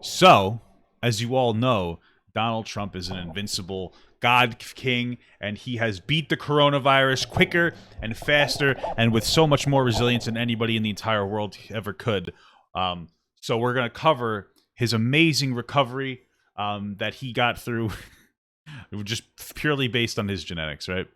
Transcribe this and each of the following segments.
So, as you all know, Donald Trump is an invincible God King, and he has beat the coronavirus quicker and faster and with so much more resilience than anybody in the entire world ever could. So, we're going to cover his amazing recovery that he got through just purely based on his genetics, right?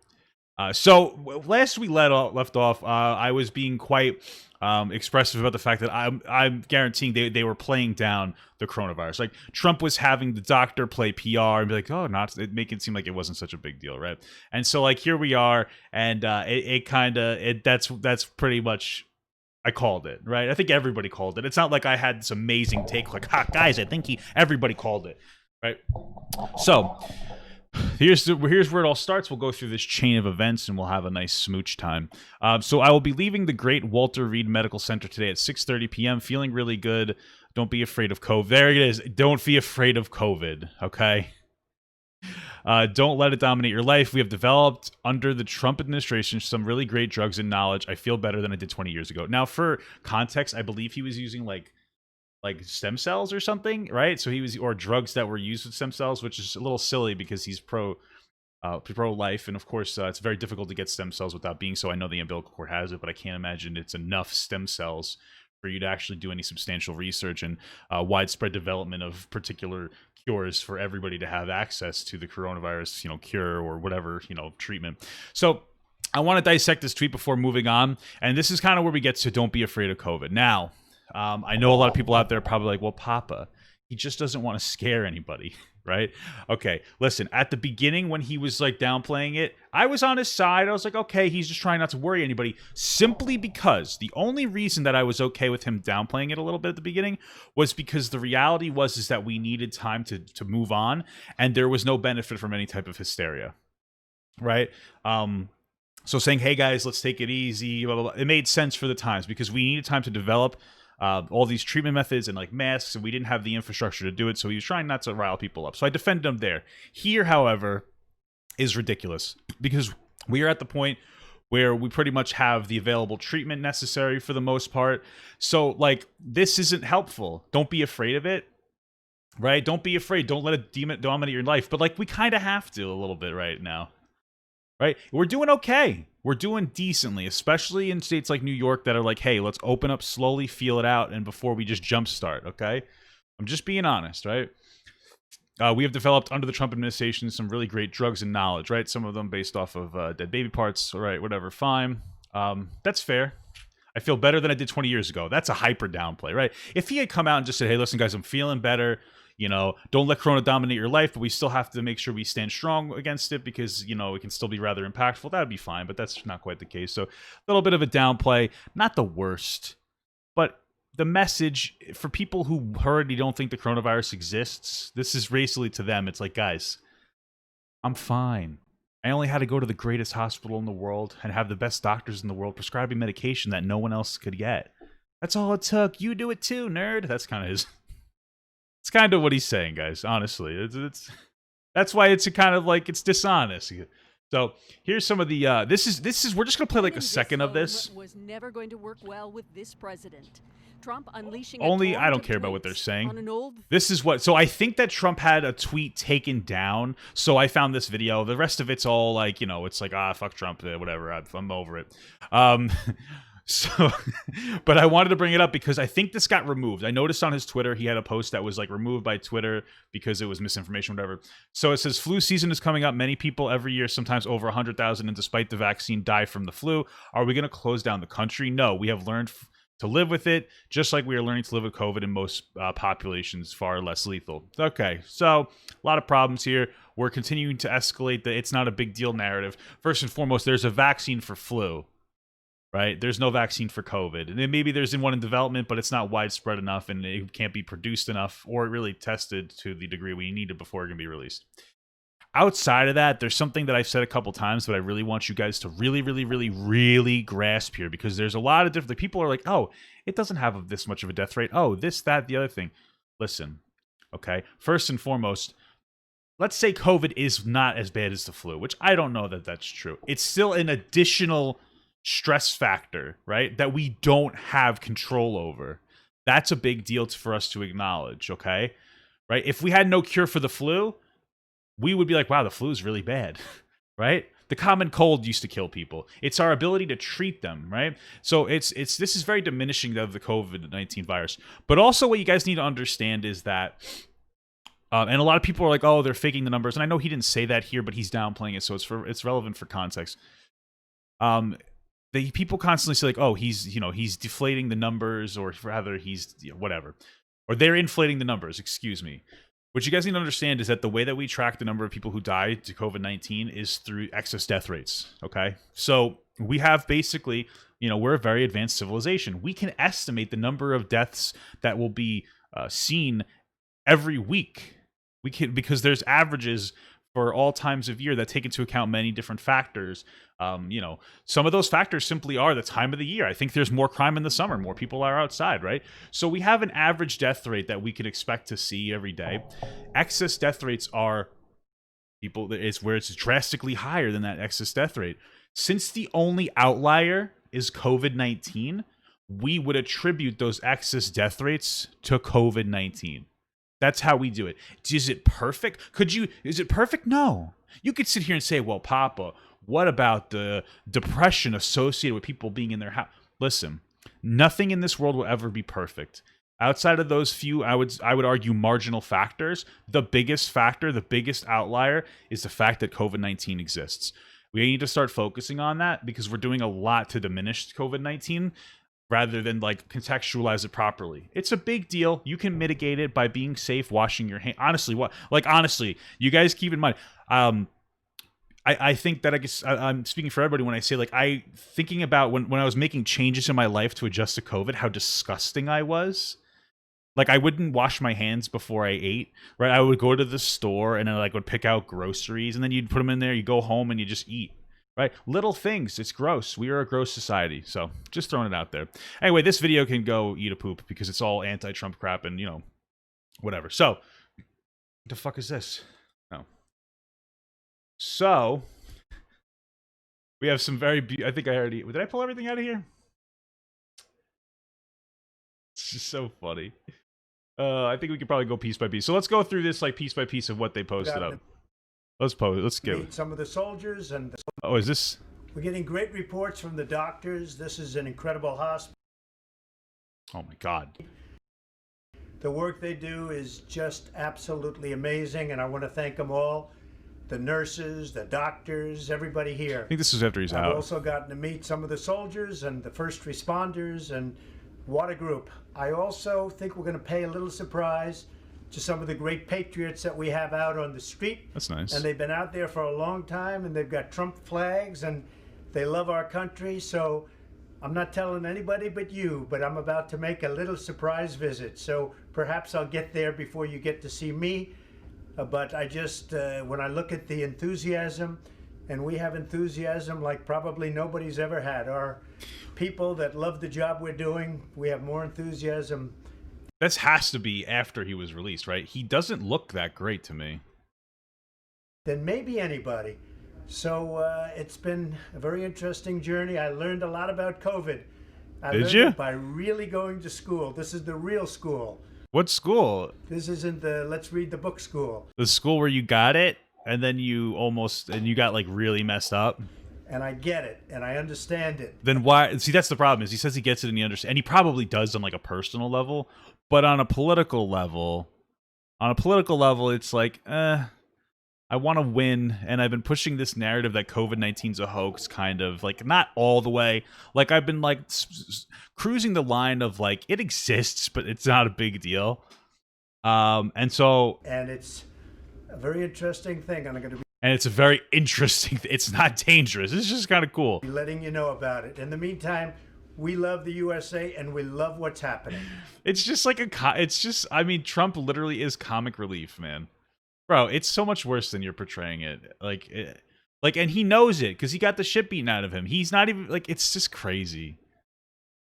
So last we left off, I was being quite expressive about the fact that I'm guaranteeing they were playing down the coronavirus. Like Trump was having the doctor play PR and be like, "Oh, not," it make it seem like it wasn't such a big deal, right? And so like here we are, and that's pretty much. I called it, right? I think everybody called it. It's not like I had this amazing take, like, "Ha, guys, I think everybody called it," right? So here's where it all starts. We'll go through this chain of events and we'll have a nice smooch time. So I will be leaving the great Walter Reed Medical Center today at 6:30 p.m. feeling really good. Don't be afraid of COVID. There it is. Don't be afraid of COVID, okay? Don't let it dominate your life. We have developed under the Trump administration some really great drugs and knowledge. I feel better than I did 20 years ago. Now, for context, I believe he was using like stem cells or something, right? So he was, or drugs that were used with stem cells, which is a little silly because he's pro life, and of course it's very difficult to get stem cells without being so. I know the umbilical cord has it, but I can't imagine it's enough stem cells for you to actually do any substantial research and widespread development of particular cures for everybody to have access to the coronavirus, cure or whatever, treatment. So I want to dissect this tweet before moving on, and this is kind of where we get to don't be afraid of COVID. Now, I know a lot of people out there are probably like, well, Papa, he just doesn't want to scare anybody, right? Okay, listen, at the beginning when he was like downplaying it, I was on his side. I was like, okay, he's just trying not to worry anybody, simply because the only reason that I was okay with him downplaying it a little bit at the beginning was because the reality is that we needed time to move on, and there was no benefit from any type of hysteria, right? So saying, hey guys, let's take it easy, blah, blah, blah, it made sense for the times because we needed time to develop all these treatment methods and like masks, and we didn't have the infrastructure to do it, so he was trying not to rile people up. So I defended him there. Here, however, is ridiculous because we are at the point where we pretty much have the available treatment necessary for the most part. So like, this isn't helpful. Don't be afraid of it, right? Don't be afraid. Don't let it dominate your life. But like, we kind of have to a little bit right now. Right? We're doing okay. We're doing decently, especially in states like New York that are like, hey, let's open up slowly, feel it out, and before we just jumpstart, okay? I'm just being honest, right? We have developed under the Trump administration some really great drugs and knowledge, right? Some of them based off of dead baby parts, right? Whatever, fine. That's fair. I feel better than I did 20 years ago. That's a hyper downplay, right? If he had come out and just said, hey, listen, guys, I'm feeling better. Don't let Corona dominate your life, but we still have to make sure we stand strong against it because, it can still be rather impactful. That would be fine, but that's not quite the case. So a little bit of a downplay, not the worst, but the message for people who already don't think the coronavirus exists, this is basically to them. It's like, guys, I'm fine. I only had to go to the greatest hospital in the world and have the best doctors in the world prescribing medication that no one else could get. That's all it took. You do it too, nerd. That's kind of his... It's kind of what he's saying, guys. Honestly, it's that's why it's a kind of like it's dishonest. So here's some of the. This is. We're just gonna play like a second of this. Was never going to work well with this president. Trump unleashing. Only I don't care about what they're saying. This is what. So I think that Trump had a tweet taken down. So I found this video. The rest of it's all like it's like fuck Trump, whatever. I'm over it. So, but I wanted to bring it up because I think this got removed. I noticed on his Twitter, he had a post that was like removed by Twitter because it was misinformation, whatever. So it says, flu season is coming up. Many people every year, sometimes over 100,000, and despite the vaccine, die from the flu. Are we going to close down the country? No, we have learned to live with it, just like we are learning to live with COVID in most populations, far less lethal. Okay, so a lot of problems here. We're continuing to escalate the it's not a big deal narrative. First and foremost, there's a vaccine for flu. Right? There's no vaccine for COVID. And then maybe there's one in development, but it's not widespread enough and it can't be produced enough or really tested to the degree we need it before it can be released. Outside of that, there's something that I've said a couple times, but I really want you guys to really, really, really, really grasp here because there's a lot of different people are like, oh, it doesn't have this much of a death rate. Oh, this, that, the other thing. Listen, okay? First and foremost, let's say COVID is not as bad as the flu, which I don't know that that's true. It's still an additional stress factor, right? That we don't have control over. That's a big deal for us to acknowledge, okay? Right? If we had no cure for the flu, we would be like, wow, the flu is really bad, right? The common cold used to kill people. It's our ability to treat them, right? So this is very diminishing of the COVID-19 virus. But also what you guys need to understand is that, and a lot of people are like, oh, they're faking the numbers. And I know he didn't say that here, but he's downplaying it, so it's relevant for context. People constantly say like, oh, he's deflating the numbers, or rather he's whatever, or they're inflating the numbers. Excuse me. What you guys need to understand is that the way that we track the number of people who died to COVID-19 is through excess death rates, okay? So we have basically, we're a very advanced civilization. We can estimate the number of deaths that will be seen every week. We can, because there's averages for all times of year that take into account many different factors. Some of those factors simply are the time of the year. I think there's more crime in the summer. More people are outside, right? So we have an average death rate that we could expect to see every day. Excess death rates are it's where it's drastically higher than that excess death rate. Since the only outlier is COVID-19, we would attribute those excess death rates to COVID-19. That's how we do it. Is it perfect? Is it perfect? No. You could sit here and say, well, Papa, what about the depression associated with people being in their house? Listen, nothing in this world will ever be perfect. Outside of those few, I would argue, marginal factors, the biggest factor, the biggest outlier is the fact that COVID-19 exists. We need to start focusing on that because we're doing a lot to diminish COVID-19 rather than like contextualize it properly. It's a big deal. You can mitigate it by being safe, washing your hands. Honestly, you guys keep in mind, I think that I'm speaking for everybody when I say thinking about when I was making changes in my life to adjust to COVID, how disgusting I was. Like, I wouldn't wash my hands before I ate, right? I would go to the store and I would pick out groceries, and then you'd put them in there, you go home and you just eat. Right? Little things. It's gross. We are a gross society. So just throwing it out there. Anyway, this video can go eat a poop because it's all anti-Trump crap and, whatever. So, what the fuck is this? No. So, we have some very... I think I already... Did I pull everything out of here? It's just so funny. I think we could probably go piece by piece. So let's go through this piece by piece of what they posted up. Let's get some of the soldiers and oh, is this? We're getting great reports from the doctors. This is an incredible hospital. Oh my God. The work they do is just absolutely amazing, and I want to thank them all. The nurses, the doctors, everybody here. I think this is after he's out. I've also gotten to meet some of the soldiers and the first responders, and what a group. I also think we're going to pay a little surprise to some of the great patriots that we have out on the street. That's nice. And they've been out there for a long time, and they've got Trump flags, and they love our country. So I'm not telling anybody but you, but I'm about to make a little surprise visit. So perhaps I'll get there before you get to see me. But I just, when I look at the enthusiasm, and we have enthusiasm like probably nobody's ever had. Our people that love the job we're doing, we have more enthusiasm. This has to be after he was released, right? He doesn't look that great to me. Than maybe anybody. So it's been a very interesting journey. I learned a lot about COVID. Did you? By really going to school. This is the real school. What school? This isn't the let's read the book school. The school where you got it and then you got really messed up. And I get it, and I understand it. Then why? See, that's the problem. Is he says he gets it and he understands, and he probably does on a personal level, but on a political level, it's like, I want to win, and I've been pushing this narrative that COVID-19's a hoax, kind of not all the way. I've been cruising the line of it exists, but it's not a big deal. And it's a very interesting thing. And it's a very interesting. It's not dangerous. It's just kind of cool. Letting you know about it. In the meantime, we love the USA and we love what's happening. It's just Trump literally is comic relief, man. Bro, it's so much worse than you're portraying it. And he knows it because he got the shit beaten out of him. He's not even it's just crazy.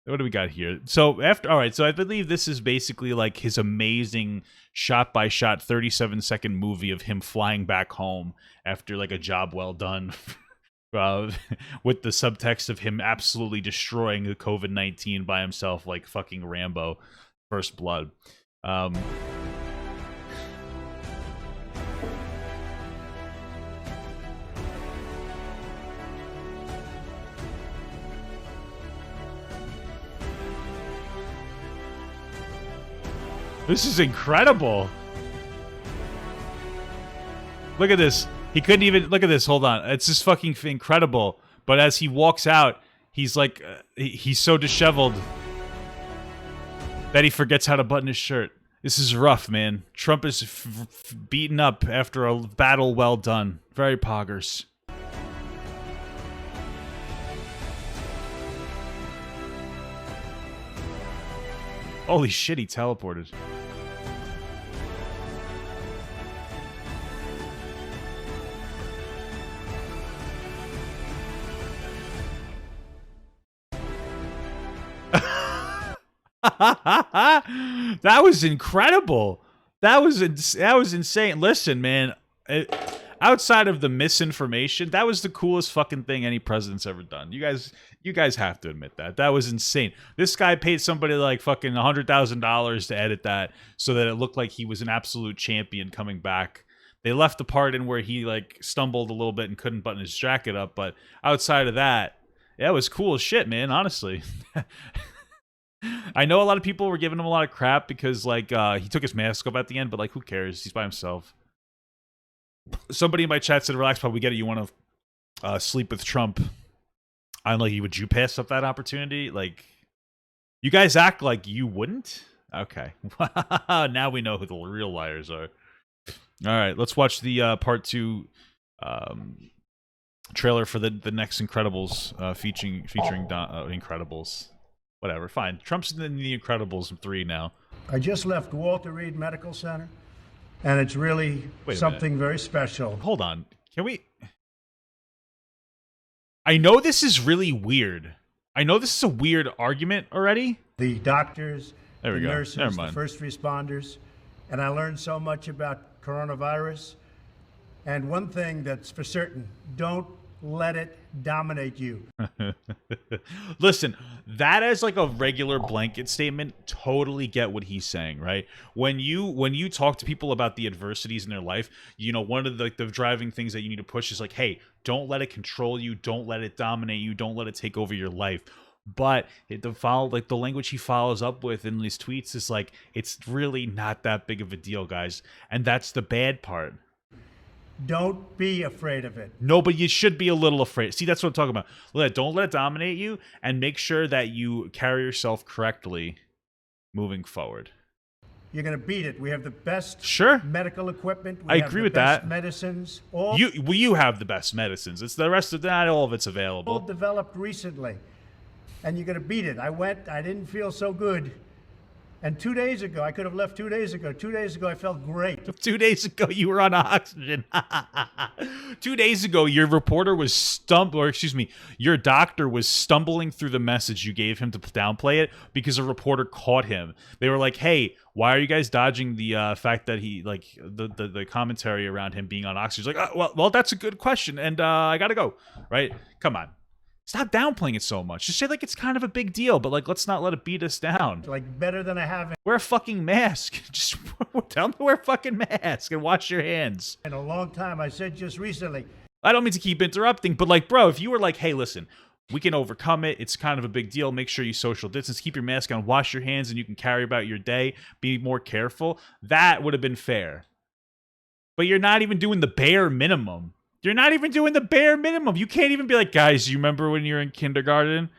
What do we got here? So I believe this is basically his amazing shot-by-shot 37-second movie of him flying back home after a job well done, with the subtext of him absolutely destroying the COVID-19 by himself like fucking Rambo. First Blood. This is incredible. Look at this. He couldn't even look at this. Hold on. It's just fucking incredible. But as he walks out, he's like, he's so disheveled that he forgets how to button his shirt. This is rough, man. Trump is beaten up after a battle well done. Very poggers. Holy shit, he teleported. That was incredible. That was insane. Listen, man, outside of the misinformation, that was the coolest fucking thing any president's ever done. You guys have to admit that was insane. This guy paid somebody like fucking $100,000 to edit that so that it looked like he was an absolute champion coming back. They left the part in where he like stumbled a little bit and couldn't button his jacket up, but outside of that, yeah, it was cool as shit, man. Honestly. I know a lot of people were giving him a lot of crap because, like, he took his mask off at the end, but, like, who cares? He's by himself. Somebody in my chat said, relax, Pop, we get it. You want to sleep with Trump. I'm like, would you pass up that opportunity? Like, you guys act like you wouldn't? Okay. Now we know who the real liars are. All right, let's watch the part 2 trailer for the next Incredibles featuring Incredibles. Whatever, fine. Trump's in the Incredibles 3 now. I just left Walter Reed Medical Center, and it's really something very special. Hold on. Can we... I know this is really weird. I know this is a weird argument already. The doctors, the go. nurses, Never mind. the first responders, and I learned so much about coronavirus. And one thing that's for certain, don't let it dominate you. Listen, that is like a regular blanket statement. Totally get what he's saying, right? When you talk to people about the adversities in their life, you know, one of the driving things that you need to push is like, hey, don't let it control you, don't let it dominate you, don't let it take over your life. But the language he follows up with in these tweets is like, it's really not that big of a deal, guys. And that's the bad part. Don't be afraid of it. No, but you should be a little afraid. See, that's what I'm talking about. Don't let it dominate you, and make sure that you carry yourself correctly moving forward. You're going to beat it. We have the best medical equipment. I agree with that. Medicines. You have the best medicines. It's the rest of not all of it's available. All developed recently, and you're going to beat it. I didn't feel so good. And 2 days ago, I could have left 2 days ago. 2 days ago, I felt great. 2 days ago, you were on oxygen. 2 days ago, your reporter was your doctor was stumbling through the message you gave him to downplay it because a reporter caught him. They were like, hey, why are you guys dodging the fact that he, like, the commentary around him being on oxygen? He's like, oh, well, that's a good question, and I gotta go, right? Come on. Stop downplaying it so much. Just say, like, it's kind of a big deal, but, like, let's not let it beat us down. Like, better than I have. Wear a fucking mask. Just tell them to wear a fucking mask and wash your hands. In a long time, I said just recently. I don't mean to keep interrupting, but, like, bro, if you were like, hey, listen, we can overcome it. It's kind of a big deal. Make sure you social distance, keep your mask on, wash your hands, and you can carry about your day. Be more careful. That would have been fair. But you're not even doing the bare minimum. You're not even doing the bare minimum. You can't even be like, guys, you remember when you're in kindergarten?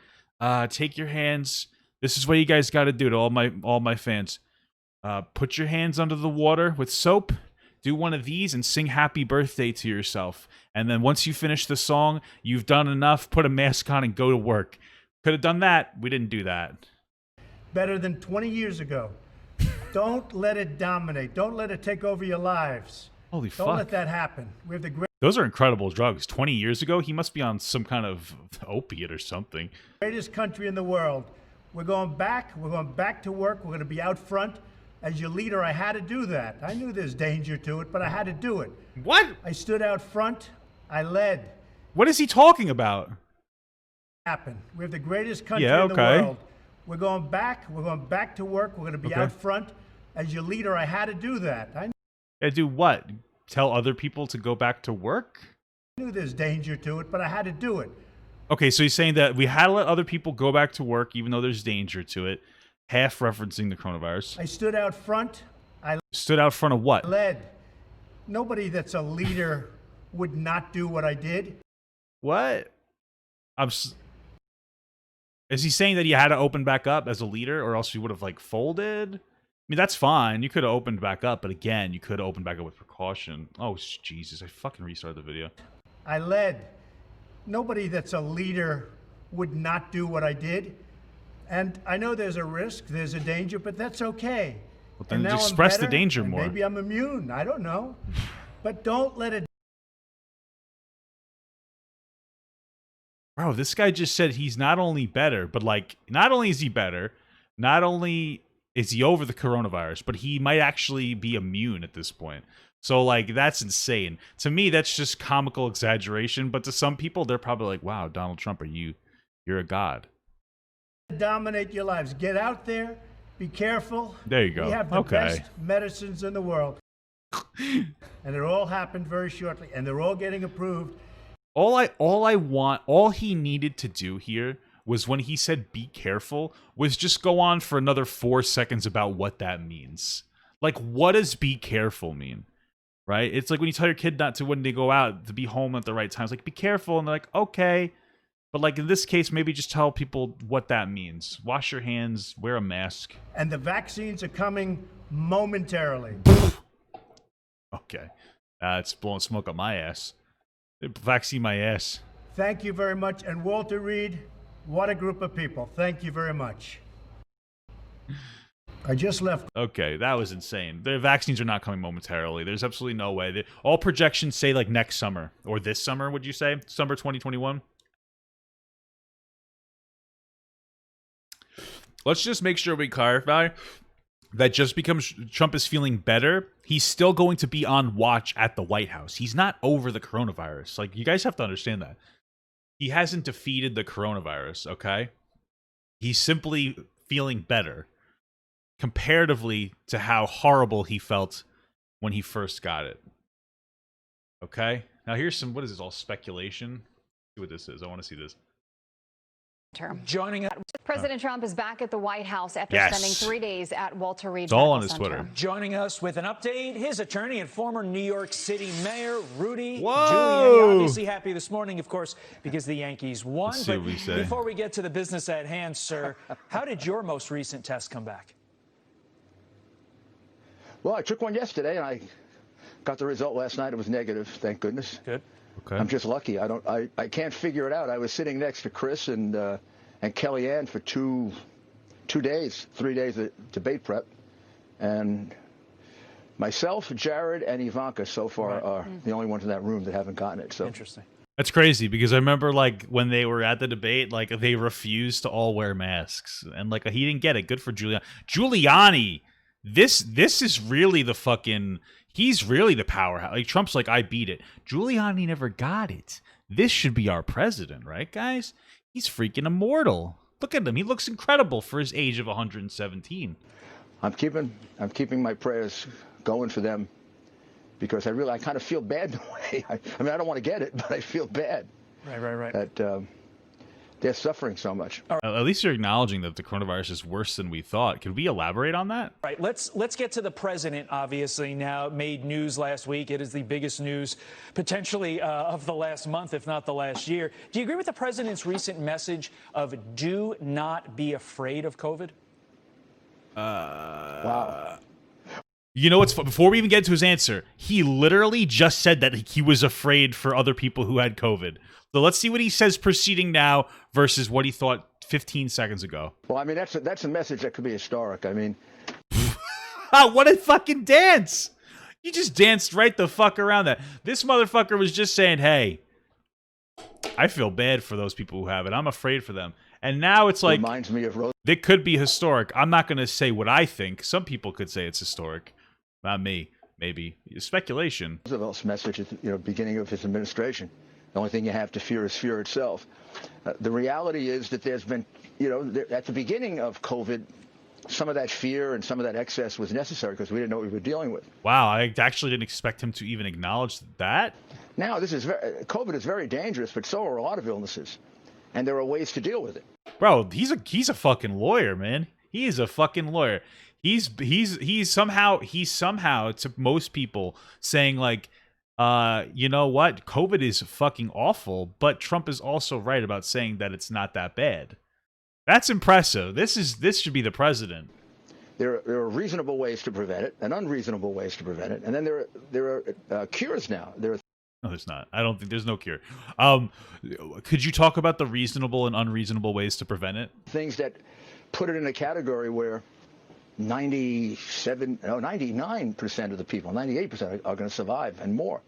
Take your hands. This is what you guys got to do to all my fans. Put your hands under the water with soap. Do one of these and sing happy birthday to yourself. And then once you finish the song, you've done enough. Put a mask on and go to work. Could have done that. We didn't do that. Better than 20 years ago. Don't let it dominate. Don't let it take over your lives. Holy fuck. Don't let that happen. We have the Those are incredible drugs. 20 years ago, he must be on some kind of opiate or something. Greatest country in the world. We're going back. We're going back to work. We're going to be out front. As your leader, I had to do that. I knew there's danger to it, but I had to do it. What? I stood out front. I led. What is he talking about? Happen. We have the greatest country in the world. We're going back. We're going back to work. We're going to be out front. As your leader, I had to do that. I Do what? Tell other people to go back to work? knew there's danger to it, but I had to do it. Okay, so he's saying that we had to let other people go back to work even though there's danger to it, half referencing the coronavirus. I stood out front. I Stood out front of what? led. Nobody that's a leader would not do what I did. What? Is he saying that you had to open back up as a leader or else you would have, like, folded? I mean, that's fine. You could have opened back up, but again, you could have opened back up with precaution. Oh, Jesus. I fucking restarted the video. I led. Nobody that's a leader would not do what I did. And I know there's a risk, there's a danger, but that's okay. Well, then And now I'm express the better, danger and more. Maybe I'm immune. I don't know. But don't let it. Bro, this guy just said he's not only better, but, like, not only is he better, not only is he over the coronavirus, but he might actually be immune at this point. So, like, that's insane. To me, that's just comical exaggeration, but to some people, they're probably like, wow, Donald Trump, you're a god. Dominate your lives. Get out there. Be careful. There you go. We have the Okay. best medicines in the world. And it all happened very shortly. And they're all getting approved. All he needed to do here was when he said be careful, was just go on for another 4 seconds about what that means. Like, what does be careful mean? Right? It's like when you tell your kid not to, when they go out, to be home at the right times. Like, be careful. And they're like, okay. But, like, in this case, maybe just tell people what that means. Wash your hands, wear a mask. And the vaccines are coming momentarily. Okay. It's blowing smoke up my ass. Vaccine my ass. Thank you very much. And Walter Reed, what a group of people. Thank you very much. I just left. Okay, that was insane. The vaccines are not coming momentarily. There's absolutely no way. All projections say, like, next summer. Or this summer, would you say? Summer 2021? Let's just make sure we clarify that just because Trump is feeling better, he's still going to be on watch at the White House. He's not over the coronavirus. Like, you guys have to understand that. He hasn't defeated the coronavirus, okay? He's simply feeling better comparatively to how horrible he felt when he first got it. Okay? Now here's some, what is this, all speculation? See what this is. I want to see this. Joining us, President Trump is back at the White House after spending 3 days at Walter Reed. It's all on his Twitter. Joining us with an update, his attorney and former New York City Mayor Rudy Whoa. Giuliani. Obviously happy this morning, of course, because the Yankees won. Let's see what we say. Before we get to the business at hand, sir, how did your most recent test come back? Well, I took one yesterday, and I got the result last night. It was negative, thank goodness. Good. Okay. I'm just lucky. I can't figure it out. I was sitting next to Chris and Kellyanne for 3 days of debate prep, and myself, Jared, and Ivanka so far are the only ones in that room that haven't gotten it. So interesting. That's crazy because I remember, like, when they were at the debate, like, they refused to all wear masks, and, like, he didn't get it. Good for Giuliani. Giuliani, this is really the fucking. He's really the powerhouse. Like, Trump's like, I beat it. Giuliani never got it. This should be our president, right, guys? He's freaking immortal. Look at him. He looks incredible for his age of 117. I'm keeping my prayers going for them because I kind of feel bad in a way. I mean, I don't want to get it, but I feel bad. Right. That they're suffering so much. At least you're acknowledging that the coronavirus is worse than we thought. Could we elaborate on that? Right. Let's get to the president. Obviously, now made news last week. It is the biggest news potentially of the last month, if not the last year. Do you agree with the president's recent message of do not be afraid of COVID? Wow. You know what's before we even get to his answer, he literally just said that he was afraid for other people who had COVID. So let's see what he says proceeding now versus what he thought 15 seconds ago. Well, I mean, that's a message that could be historic. I mean, what a fucking dance! You just danced right the fuck around that. This motherfucker was just saying, hey, I feel bad for those people who have it. I'm afraid for them. And now it's like, reminds me of it could be historic. I'm not going to say what I think. Some people could say it's historic. Not me, maybe. Speculation. Roosevelt's message at the beginning of his administration. The only thing you have to fear is fear itself. The reality is that there's been, at the beginning of COVID, some of that fear and some of that excess was necessary because we didn't know what we were dealing with. Wow, I actually didn't expect him to even acknowledge that. Now, COVID is very dangerous, but so are a lot of illnesses, and there are ways to deal with it. Bro, he's a fucking lawyer, man. He is a fucking lawyer. He's somehow to most people saying like, you know what? COVID is fucking awful, but Trump is also right about saying that it's not that bad. That's impressive. This should be the president. There are reasonable ways to prevent it and unreasonable ways to prevent it, and then there are cures now. No, there's not. I don't think there's no cure. Could you talk about the reasonable and unreasonable ways to prevent it? Things that put it in a category where 99% of the people, 98% are going to survive and more.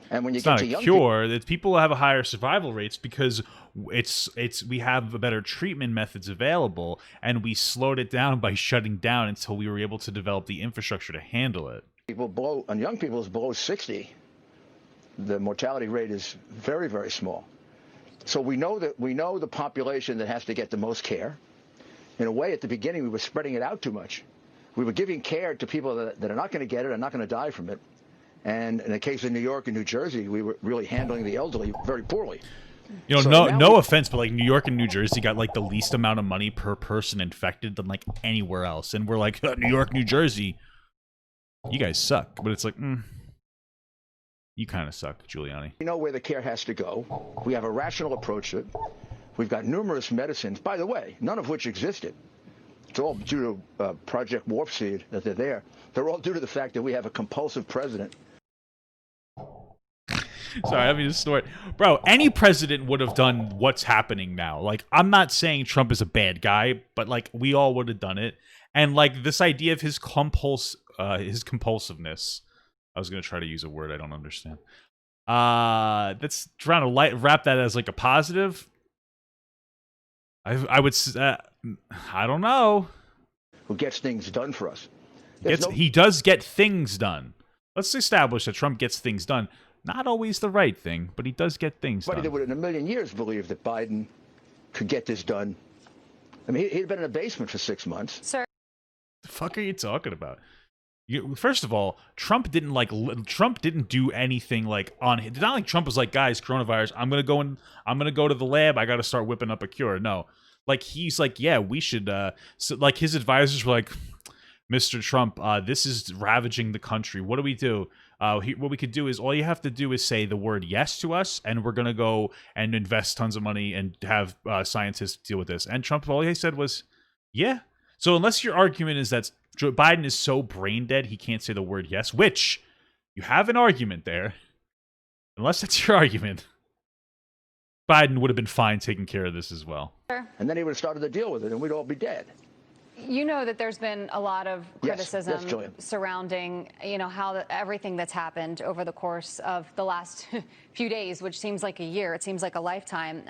And when you get to young cure, that people have a higher survival rates because we have better treatment methods available, and we slowed it down by shutting down until we were able to develop the infrastructure to handle it. Young people is below 60. The mortality rate is very, very small. So we know the population that has to get the most care. In a way, at the beginning, we were spreading it out too much. We were giving care to people that are not going to get it and not going to die from it. And in the case of New York and New Jersey, we were really handling the elderly very poorly. No offense, but like New York and New Jersey got like the least amount of money per person infected than like anywhere else. And we're like, New York, New Jersey, you guys suck. But it's like, you kind of suck, Giuliani. We know where the care has to go. We have a rational approach to it. We've got numerous medicines, by the way, none of which existed. It's all due to Project Warp Speed that they're there. They're all due to the fact that we have a compulsive president. Sorry, I mean, this story. Bro, any president would have done what's happening now. Like, I'm not saying Trump is a bad guy, but, like, we all would have done it. And, like, this idea of his compulsiveness. I was going to try to use a word I don't understand. That's trying to wrap that as, like, a positive. I would... I don't know. Who gets things done for us. He does get things done. Let's establish that Trump gets things done. Not always the right thing, but he does get things done. Nobody would in a million years believe that Biden could get this done. I mean, he'd been in a basement for 6 months. Sir. The fuck are you talking about? First of all, Trump didn't do anything like on. It's not like Trump was like, guys, coronavirus. I'm gonna go to the lab. I got to start whipping up a cure. No, like he's like, yeah, we should. So like his advisors were like, Mr. Trump, this is ravaging the country. What do we do? What we could do is all you have to do is say the word yes to us, and we're gonna go and invest tons of money and have scientists deal with this. And Trump, all he said was, yeah. So unless your argument is that Joe Biden is so brain dead he can't say the word yes, which you have an argument there. Unless that's your argument, Biden would have been fine taking care of this as well. And then he would have started to deal with it, and we'd all be dead. You know that there's been a lot of criticism yes, surrounding, everything that's happened over the course of the last few days, which seems like a year. It seems like a lifetime.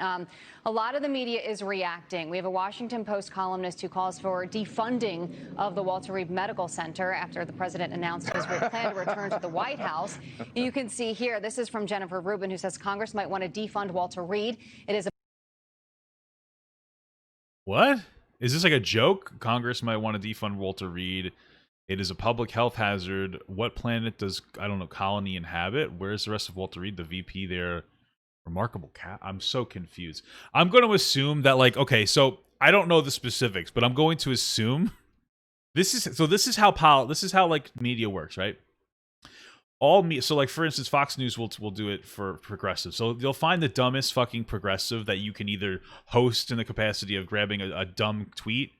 A lot of the media is reacting. We have a Washington Post columnist who calls for defunding of the Walter Reed Medical Center after the president announced his plan to return to the White House. You can see here, this is from Jennifer Rubin, who says Congress might want to defund Walter Reed. It is a... What? Is this like a joke? Congress might want to defund Walter Reed. It is a public health hazard. What planet does, I don't know, Colony inhabit? Where's the rest of Walter Reed, the VP there? Remarkable cat. I'm so confused. I'm going to assume that, like, okay, so I don't know the specifics, but I'm going to assume this is how like media works, right? So like for instance, Fox News will do it for progressive. So you'll find the dumbest fucking progressive that you can either host in the capacity of grabbing a dumb tweet,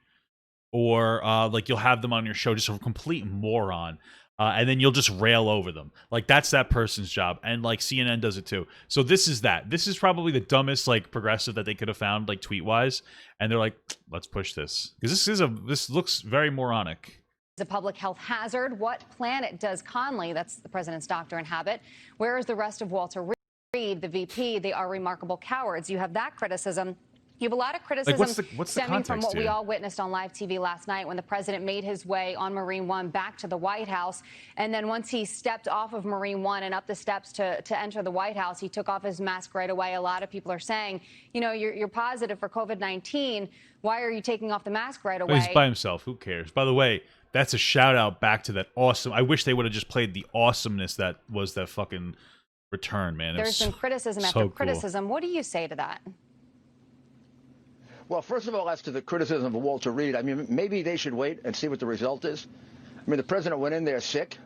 or like you'll have them on your show just a complete moron, and then you'll just rail over them. Like that's that person's job, and like CNN does it too. So this is probably the dumbest like progressive that they could have found like tweet wise, and they're like, let's push this because this looks very moronic. A public health hazard. What planet does Conley, that's the president's doctor, inhabit? Where is the rest of Walter Reed, the VP? They are remarkable cowards. You have that criticism. You have a lot of criticism stemming from what we all witnessed on live TV last night when the president made his way on Marine One back to the White House. And then once he stepped off of Marine One and up the steps to enter the White House, he took off his mask right away. A lot of people are saying, you know, you're positive for COVID-19. Why are you taking off the mask right away? Well, he's by himself. Who cares? By the way, that's a shout out back to that awesome. I wish they would have just played the awesomeness that was that fucking return, man. There's been criticism after criticism. What do you say to that? Well, first of all, as to the criticism of Walter Reed, I mean, maybe they should wait and see what the result is. I mean, the president went in there sick.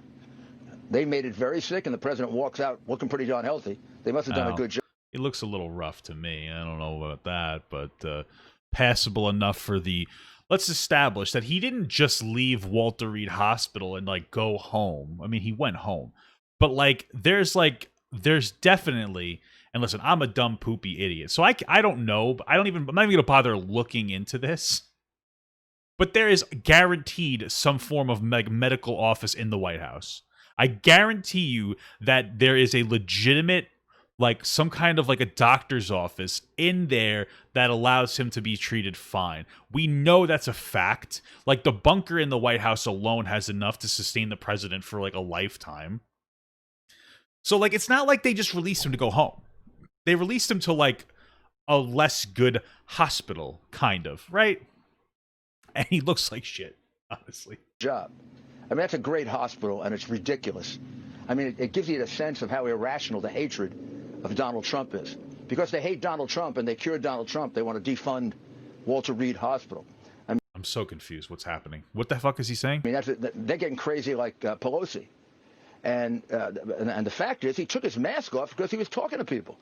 They made it very sick, and the president walks out looking pretty darn healthy. They must have done a good job. It looks a little rough to me. I don't know about that, but passable enough for the... Let's establish that he didn't just leave Walter Reed Hospital and, like, go home. I mean, he went home. But, there's definitely... And listen, I'm a dumb, poopy idiot. So I don't know. I'm not even going to bother looking into this. But there is guaranteed some form of medical office in the White House. I guarantee you that there is a legitimate, some kind of a doctor's office in there that allows him to be treated fine. We know that's a fact. The bunker in the White House alone has enough to sustain the president for a lifetime. So it's not like they just released him to go home. They released him to, a less good hospital, kind of, right? And he looks like shit, honestly. Job. I mean, that's a great hospital, and it's ridiculous. I mean, it gives you a sense of how irrational the hatred of Donald Trump is. Because they hate Donald Trump and they cured Donald Trump, they want to defund Walter Reed Hospital. I mean, I'm so confused. What's happening? What the fuck is he saying? I mean, they're getting crazy like Pelosi. And the fact is, he took his mask off because he was talking to people.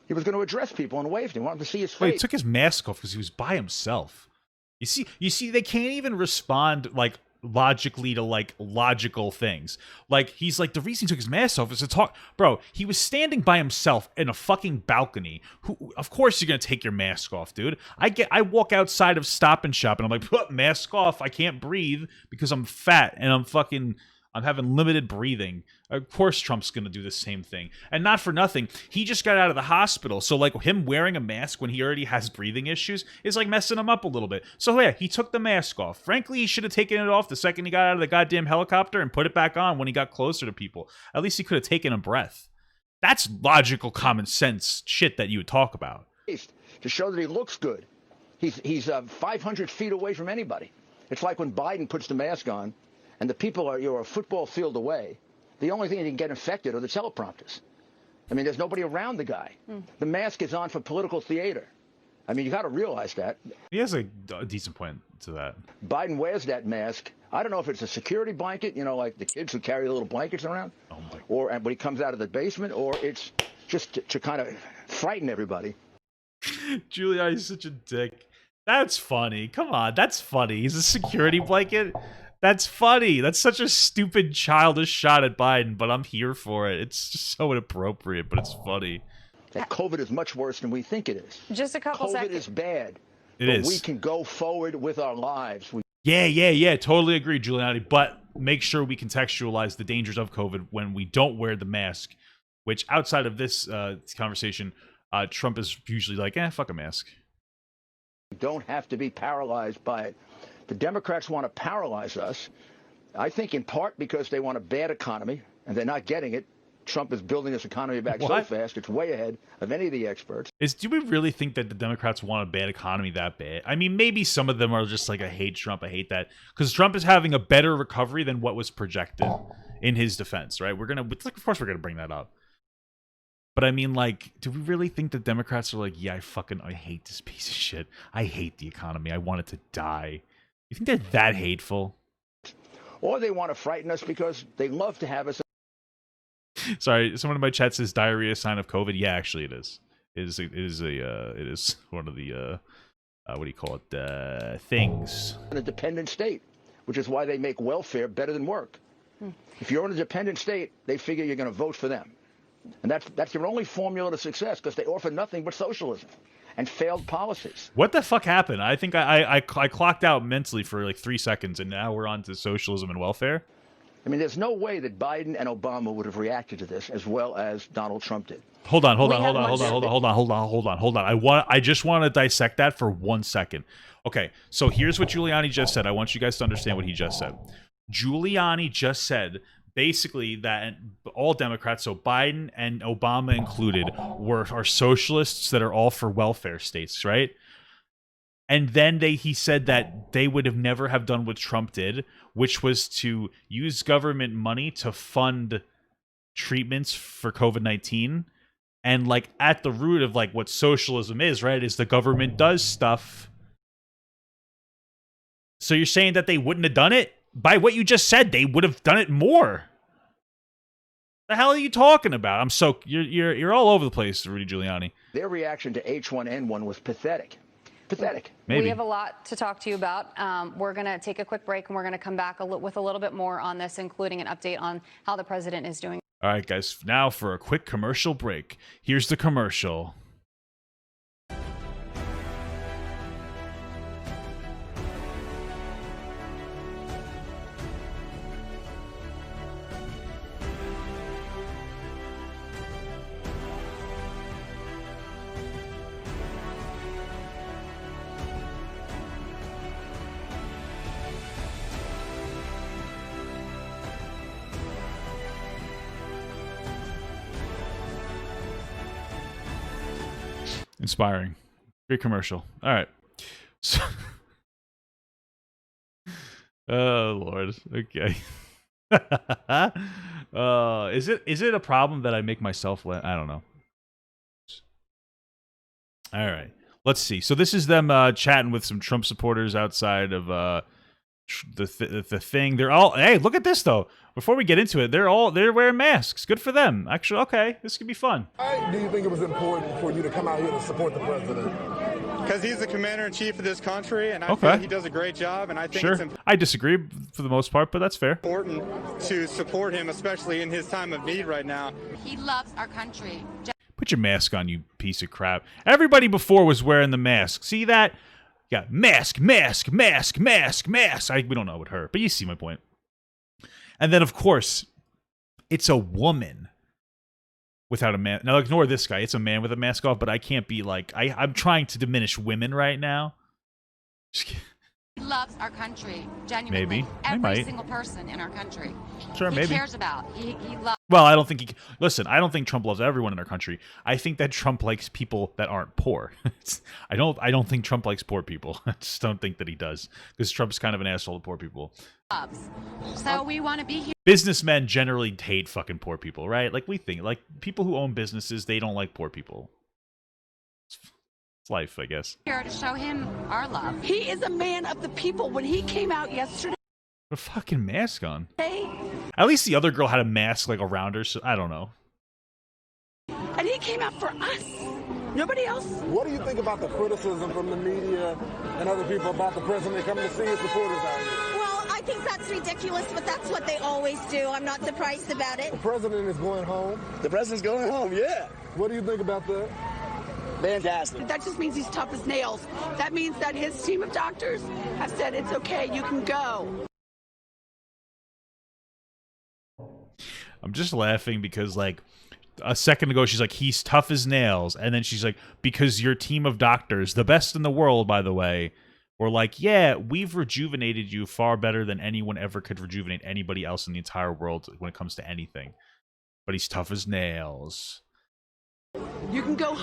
He was going to address people and waved. He wanted to see his face. Wait, he took his mask off because he was by himself. You see, they can't even respond logically to logical things. He's the reason he took his mask off is to talk. Bro, he was standing by himself in a fucking balcony. Of course you're gonna take your mask off, dude. I walk outside of Stop and Shop and I'm like, put mask off. I can't breathe because I'm fat and I'm having limited breathing. Of course Trump's going to do the same thing. And not for nothing, he just got out of the hospital. So, him wearing a mask when he already has breathing issues is, messing him up a little bit. So, yeah, he took the mask off. Frankly, he should have taken it off the second he got out of the goddamn helicopter and put it back on when he got closer to people. At least he could have taken a breath. That's logical, common sense shit that you would talk about. To show that he looks good. He's 500 feet away from anybody. It's like when Biden puts the mask on, and the people you're a football field away. The only thing that can get infected are the teleprompters. I mean, there's nobody around the guy. The mask is on for political theater. I mean, you got to realize that. He has a decent point to that. Biden wears that mask. I don't know if it's a security blanket, like the kids who carry the little blankets around, or when he comes out of the basement, or it's just to kind of frighten everybody. Giuliani's such a dick. That's funny. Come on, that's funny. He's a security blanket. That's funny. That's such a stupid, childish shot at Biden, but I'm here for it. It's just so inappropriate, but it's funny. That COVID is much worse than we think it is. Just a couple seconds. COVID is bad. It is. We can go forward with our lives. Yeah. Totally agree, Giuliani. But make sure we contextualize the dangers of COVID when we don't wear the mask, which outside of this conversation, Trump is usually fuck a mask. We don't have to be paralyzed by it. The Democrats want to paralyze us, I think in part because they want a bad economy, and they're not getting it. Trump is building this economy back so fast, it's way ahead of any of the experts. Do we really think that the Democrats want a bad economy that bad? I mean, maybe some of them are just I hate Trump, I hate that. Because Trump is having a better recovery than what was projected in his defense, right? Of course we're going to bring that up. But I mean, do we really think the Democrats are yeah, I hate this piece of shit. I hate the economy. I want it to die. You think they're that hateful? Or they want to frighten us because they love to have us. Sorry, someone in my chat says diarrhea sign of COVID. Yeah, actually it is. It is one of the what do you call it? Things. In a dependent state, which is why they make welfare better than work. If you're in a dependent state, they figure you're going to vote for them. And that's your only formula to success because they offer nothing but socialism and failed policies. What the fuck happened? I think I clocked out mentally for 3 seconds, and now we're on to socialism and welfare. I mean, there's no way that Biden and Obama would have reacted to this as well as Donald Trump did. Hold on. I just want to dissect that for 1 second. Okay, so here's what Giuliani just said. I want you guys to understand what he just said. Giuliani just said basically that all Democrats, so Biden and Obama included, are socialists that are all for welfare states, right? And then he said that they would have never have done what Trump did, which was to use government money to fund treatments for COVID-19. And like at the root of like what socialism is, right, is the government does stuff. So you're saying that they wouldn't have done it? By what you just said, they would have done it more. The hell are you talking about? You're all over the place, Rudy Giuliani. Their reaction to H1N1 was pathetic. Pathetic. Maybe. We have a lot to talk to you about. We're going to take a quick break, and we're going to come back with a little bit more on this, including an update on how the president is doing. All right, guys, now for a quick commercial break. Here's the commercial. Inspiring. Great commercial. All right. So, oh, Lord. Okay. Is it a problem that I make myself laugh? I don't know. All right. Let's see. So this is them chatting with some Trump supporters outside of the thing. They're all, hey, look at this though. Before we get into it, they're wearing masks. Good for them. Actually, okay, this could be fun. Why do you think it was important for you to come out here to support the president? Because he's the commander-in-chief of this country, and I think he does a great job, and I think it's I disagree for the most part, but that's fair. important to support him, especially in his time of need right now. He loves our country. Put your mask on, you piece of crap. Everybody before was wearing the mask. See that? Yeah, mask. We don't know what hurt, but you see my point. And then, of course, it's a woman without a mask. Now, ignore this guy. It's a man with a mask off, but I can't be like... I'm trying to diminish women right now. Just kidding. He loves our country, genuinely. Maybe. Every single person in our country. Sure, maybe. He cares about. He loves... Well, I don't think he... Listen, I don't think Trump loves everyone in our country. I think that Trump likes people that aren't poor. I don't think Trump likes poor people. I just don't think that he does. Because Trump's kind of an asshole to poor people. So we want to be here. Businessmen generally hate fucking poor people, right? Like, we think... Like, people who own businesses, they don't like poor people. It's life, I guess. Here to show him our love. He is a man of the people. When he came out yesterday, A fucking mask on. At least the other girl had a mask like around her, so I don't know. and he came out for us. Nobody else. What do you think about the criticism from the media and other people about the president coming to see his supporters out here? Well, I think that's ridiculous, but that's what they always do. I'm not surprised about it. The president is going home. The president's going home, yeah. What do you think about that? Fantastic. That just means he's tough as nails. That means that his team of doctors have said it's okay, you can go. I'm just laughing because, like, a second ago she's like, he's tough as nails, and then she's like, because your team of doctors, the best in the world, by the way, were like, yeah, we've rejuvenated you far better than anyone ever could rejuvenate anybody else in the entire world when it comes to anything. But he's tough as nails. You can go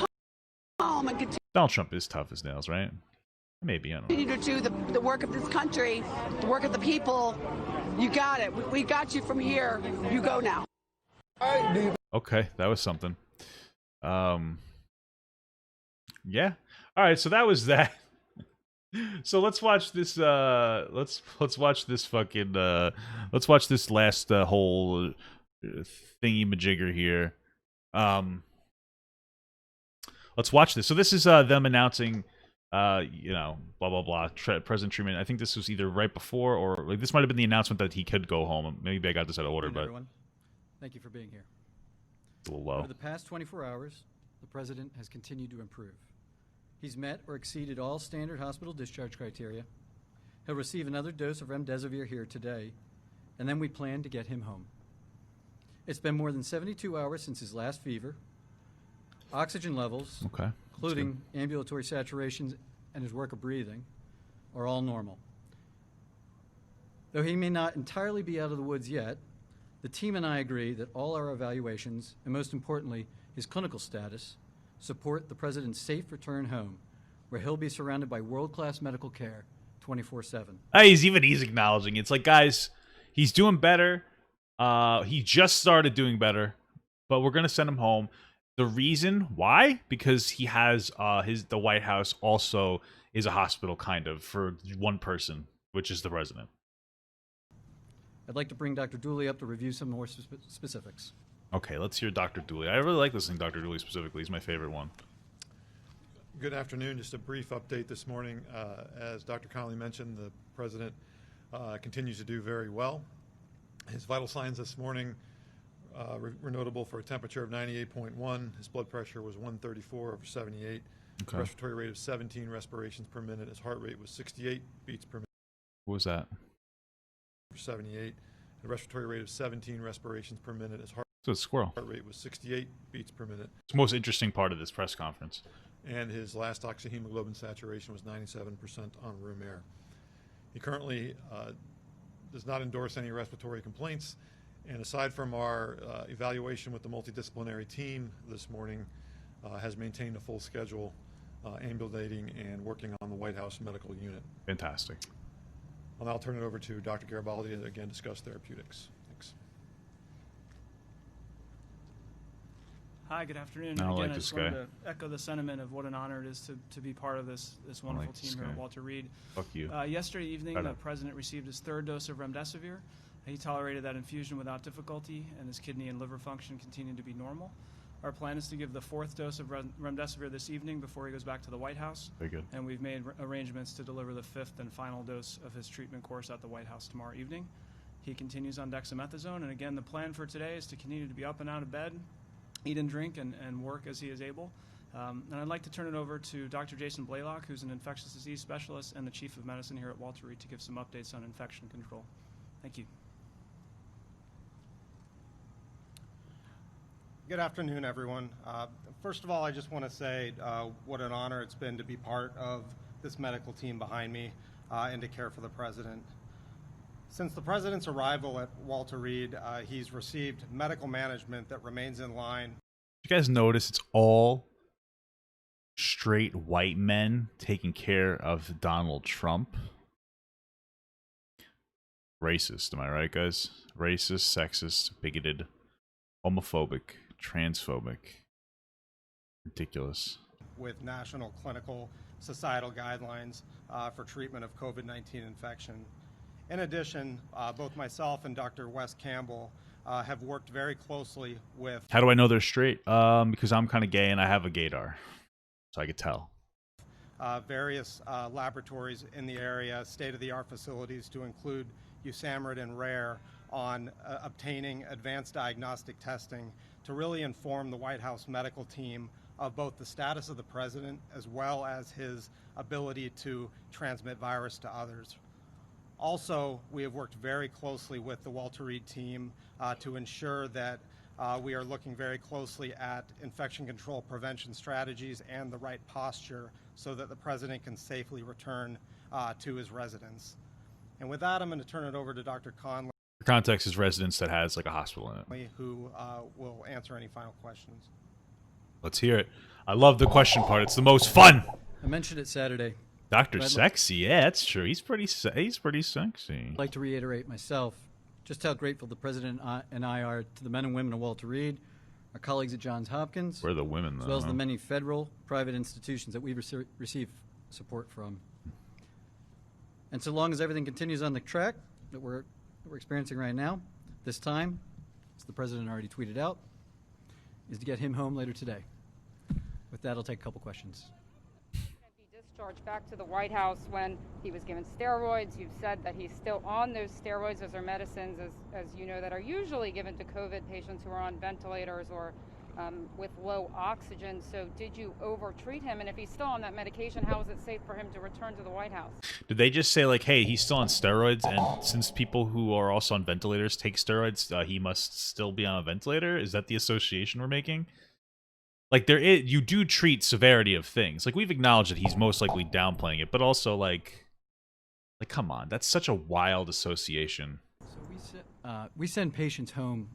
home and continue Donald Trump is tough as nails, right? Maybe, I don't know. to do the work of this country, the work of the people. You got it. We got you from here. You go now. Okay, that was something. Yeah. All right, so that was that. So let's watch this. Let's watch this fucking. Let's watch this last whole thingy majigger here. Let's watch this. So this is them announcing, you know, blah blah blah, president treatment. I think this was either right before or like this might have been the announcement that he could go home. Maybe I got this out of order, but everyone. Thank you for being here. It's a little low. Over the past 24 hours, the president has continued to improve. He's met or exceeded all standard hospital discharge criteria. He'll receive another dose of remdesivir here today, and then we plan to get him home. It's been more than 72 hours since his last fever. Oxygen levels, including ambulatory saturations and his work of breathing, are all normal. Though he may not entirely be out of the woods yet, the team and I agree that all our evaluations, and most importantly, his clinical status, support the President's safe return home, where he'll be surrounded by world-class medical care 24/7. He's acknowledging it. It's like, guys, he's doing better. He just started doing better, but we're gonna send him home. The reason why? Because he has the White House also is a hospital kind of for one person, which is the president. I'd like to bring Dr. Dooley up to review some more specifics. Okay, let's hear Dr. Dooley. I really like listening to Dr. Dooley specifically. He's my favorite one. Good afternoon. Just a brief update this morning. As Dr. Connolly mentioned, the president continues to do very well. His vital signs this morning were notable for a temperature of 98.1. His blood pressure was 134/78. Respiratory rate of 17 respirations per minute. His heart rate was 68 beats per minute. What was that? 78. A respiratory rate of 17 respirations per minute. His heart rate was 68 beats per minute. It's the most interesting part of this press conference. And his last oxyhemoglobin saturation was 97% on room air. He currently does not endorse any respiratory complaints, and aside from our evaluation with the multidisciplinary team this morning, has maintained a full schedule, ambulating and working on the White House medical unit. Fantastic. I'll now turn it over to Dr. Garibaldi to again discuss therapeutics. Thanks. Hi, good afternoon. I Again, I just wanted to echo the sentiment of what an honor it is to be part of this wonderful team here at Walter Reed. Fuck you. Yesterday evening, the president received his third dose of remdesivir. He tolerated that infusion without difficulty, and his kidney and liver function continued to be normal. Our plan is to give the fourth dose of remdesivir this evening before he goes back to the White House. Very good. And we've made arrangements to deliver the fifth and final dose of his treatment course at the White House tomorrow evening. He continues on dexamethasone, and again, the plan for today is to continue to be up and out of bed, eat and drink, and work as he is able. And I'd like to turn it over to Dr. Jason Blaylock, who's an infectious disease specialist and the chief of medicine here at Walter Reed, to give some updates on infection control. Thank you. Good afternoon, everyone. First of all, I just want to say what an honor it's been to be part of this medical team behind me and to care for the president. Since the president's arrival at Walter Reed, he's received medical management that remains in line. You guys notice it's all straight white men taking care of Donald Trump? Racist, am I right, guys? Racist, sexist, bigoted, homophobic, transphobic. Ridiculous. With national clinical societal guidelines for treatment of COVID-19 infection. In addition, both myself and Dr. Wes Campbell have worked very closely with... How do I know they're straight? Because I'm kind of gay and I have a gaydar, so I could tell. Various laboratories in the area, state-of-the-art facilities to include USAMRIID and RARE on obtaining advanced diagnostic testing to really inform the White House medical team of both the status of the president as well as his ability to transmit virus to others. Also, we have worked very closely with the Walter Reed team to ensure that we are looking very closely at infection control prevention strategies and the right posture so that the president can safely return to his residence. And with that, I'm going to turn it over to Dr. Conley. For context, his residence that has like a hospital in it. Who will answer any final questions. Let's hear it. I love the question part. It's the most fun. I mentioned it Saturday. Dr. Sexy, yeah, that's true. He's pretty sexy. I'd like to reiterate myself just how grateful the president and I are to the men and women of Walter Reed, our colleagues at Johns Hopkins, we're the women, though, as well as the many federal, private institutions that we've received support from. And so long as everything continues on the track that we're experiencing right now, this time, as the president already tweeted out, is to get him home later today. With that, I'll take a couple questions. Discharged back to the White House when he was given steroids. You've said that he's still on those steroids. Those are medicines, as you know, that are usually given to COVID patients who are on ventilators or with low oxygen. So did you overtreat him? And if he's still on that medication, how is it safe for him to return to the White House? Did they just say, like, hey, he's still on steroids, and since people who are also on ventilators take steroids, he must still be on a ventilator? Is that the association we're making? Like, you do treat severity of things. Like, we've acknowledged that he's most likely downplaying it, but also, like, come on. That's such a wild association. So we send patients home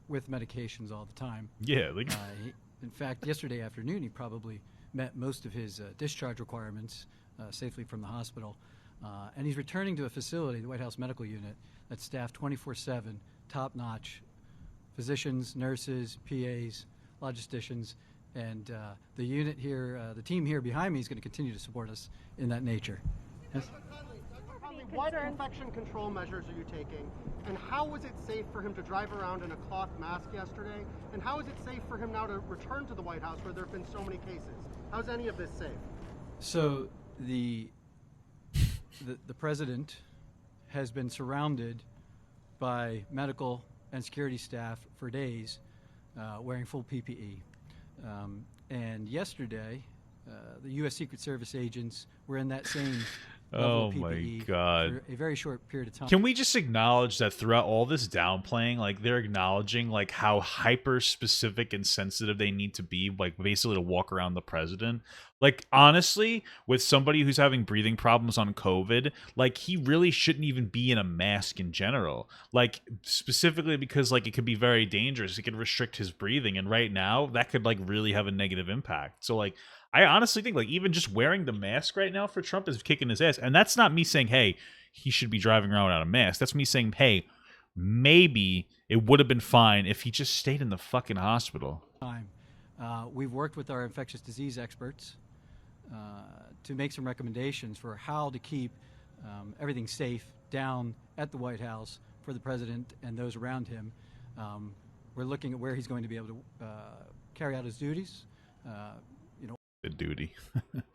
with medications all the time. Yeah. Like, in fact, yesterday afternoon, he probably met most of his discharge requirements safely from the hospital. And he's returning to a facility, the White House Medical Unit, that's staffed 24/7, top-notch physicians, nurses, PAs, logisticians, and the unit here, the team here behind me is going to continue to support us in that nature. Yes? What infection control measures are you taking? And how was it safe for him to drive around in a cloth mask yesterday? And how is it safe for him now to return to the White House where there have been so many cases? How's any of this safe? So the president has been surrounded by medical and security staff for days wearing full PPE. And yesterday, the U.S. Secret Service agents were in that same level of PPE my God. for a very short period of time. Can we just acknowledge that throughout all this downplaying, like, they're acknowledging, like, how hyper-specific and sensitive they need to be, like, basically to walk around the president? Like, honestly, with somebody who's having breathing problems on COVID, like, he really shouldn't even be in a mask in general. Like, specifically because, like, it could be very dangerous. It could restrict his breathing, and right now, that could, like, really have a negative impact. So, like, I honestly think, like, even just wearing the mask right now for Trump is kicking his ass. And that's not me saying, hey, he should be driving around without a mask. That's me saying, hey, maybe it would have been fine if he just stayed in the fucking hospital. We've worked with our infectious disease experts to make some recommendations for how to keep everything safe down at the White House for the president and those around him. We're looking at where he's going to be able to carry out his duties. The duty.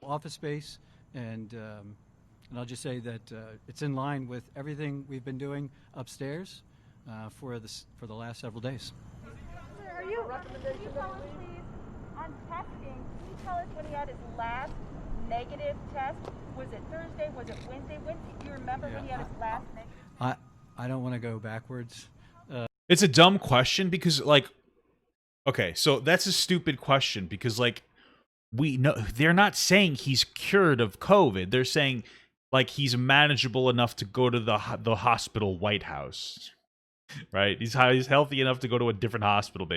Office space, and I'll just say that it's in line with everything we've been doing upstairs for the last several days. Can you tell us, please, on testing, can you tell us when he had his last negative test? Was it Thursday? Was it Wednesday? When do you remember when he had his last negative? I don't want to go backwards. It's a dumb question because, like, okay, so that's a stupid question because, like, we know they're not saying he's cured of COVID. They're saying, like, he's manageable enough to go to the hospital White House, right? He's healthy enough to go to a different hospital,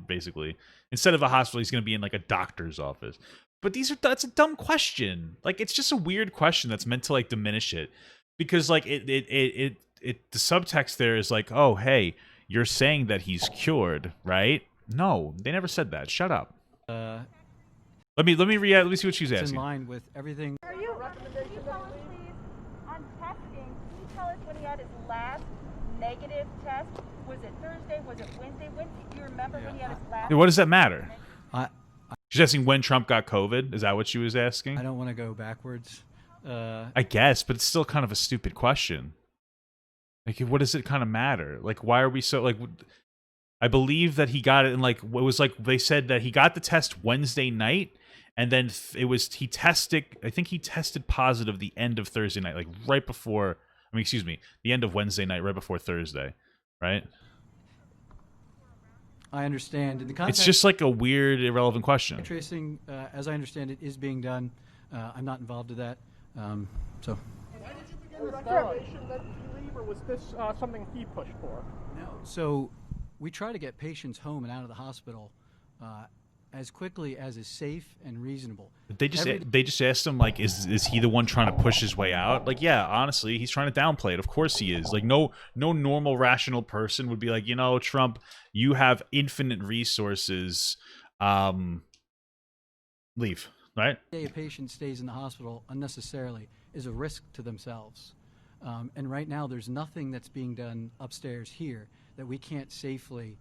basically. Instead of a hospital, he's going to be in, like, a doctor's office. But that's a dumb question. Like, it's just a weird question that's meant to, like, diminish it, because, like, the subtext there is like, oh, hey, you're saying that he's cured, right? No, they never said that. Shut up. Let me see what she's asking. It's in line with everything. Can you tell us, please, on testing, can you tell us when he had his last negative test? Was it Thursday? Was it Wednesday? When do you remember when he had his last? What does that matter? She's asking when Trump got COVID. Is that what she was asking? I don't want to go backwards. I guess, but it's still kind of a stupid question. Like, what does it kind of matter? Like, why are we so, like, I believe that he got it in, like, it was like they said that he got the test Wednesday night, and then he tested positive the end of Thursday night, like right before, the end of Wednesday night, right before Thursday, right? I understand. In the context, it's just like a weird, irrelevant question. Tracing, as I understand it, is being done. I'm not involved with that. So. Why did you begin the investigation? Did he leave, or was this something he pushed for? No. So we try to get patients home and out of the hospital as quickly as is safe and reasonable. They just asked him, like, is he the one trying to push his way out? Like, yeah, honestly, he's trying to downplay it. Of course he is. Like, no normal rational person would be like, you know, Trump, you have infinite resources. Leave, right? A patient stays in the hospital unnecessarily is a risk to themselves. And right now, there's nothing that's being done upstairs here that we can't safely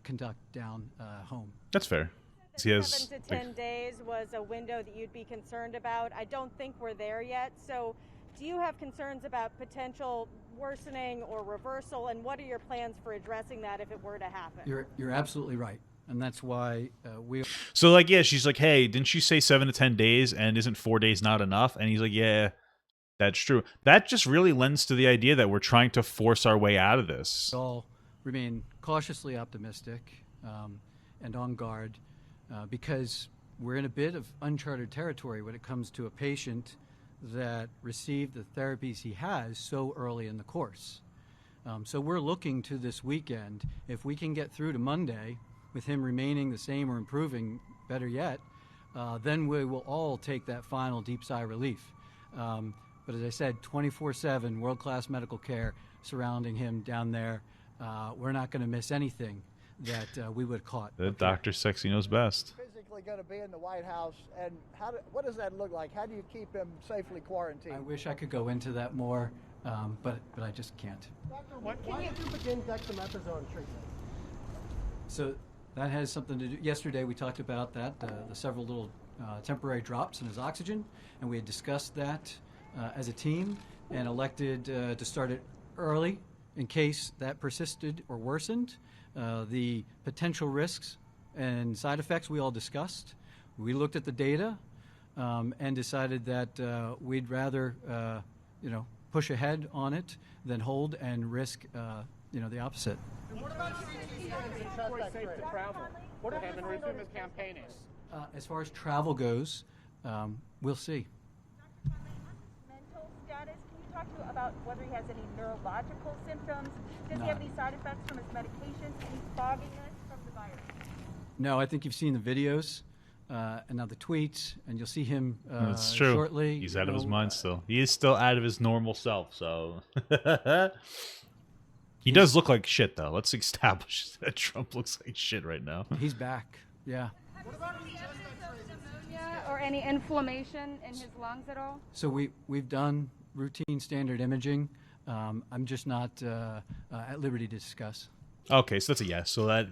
conduct down home. That's fair. 7 to 10 days was a window that you'd be concerned about. I don't think we're there yet. So do you have concerns about potential worsening or reversal, and what are your plans for addressing that if it were to happen? You're absolutely right. And that's why we... So, like, yeah, she's like, hey, didn't you say 7 to 10 days, and isn't 4 days not enough? And he's like, yeah, that's true. That just really lends to the idea that we're trying to force our way out of this. All remain cautiously optimistic and on guard because we're in a bit of uncharted territory when it comes to a patient that received the therapies he has so early in the course. So we're looking to this weekend. If we can get through to Monday with him remaining the same or improving, better yet, then we will all take that final deep sigh relief. But as I said, 24/7 world-class medical care surrounding him down there. We're not going to miss anything that we would have caught. The Dr. Sexy knows best. Physically going to be in the White House, and what does that look like? How do you keep him safely quarantined? I wish I could go into that more, but I just can't. Doctor, why did you begin dexamethasone treatment? So that has something to do. Yesterday we talked about that, the several little temporary drops in his oxygen, and we had discussed that as a team and elected to start it early in case that persisted or worsened. The potential risks and side effects we all discussed. We looked at the data and decided that we'd rather, push ahead on it than hold and risk, the opposite. What about safe to travel? What happened to resume his campaigning? As far as travel goes, we'll see. Mental status, can you talk to about whether he has any neurological symptoms? Does he have any side effects from his medications? Any fogginess from the virus? No, I think you've seen the videos and now the tweets, and you'll see him That's true. shortly. He's out of his mind still. He is still out of his normal self, so... He does look like shit, though. Let's establish that Trump looks like shit right now. He's back, yeah. What about pneumonia or any inflammation in his lungs at all? So we've done routine standard imaging. I'm just not at liberty to discuss. Okay, so that's a yes. So that...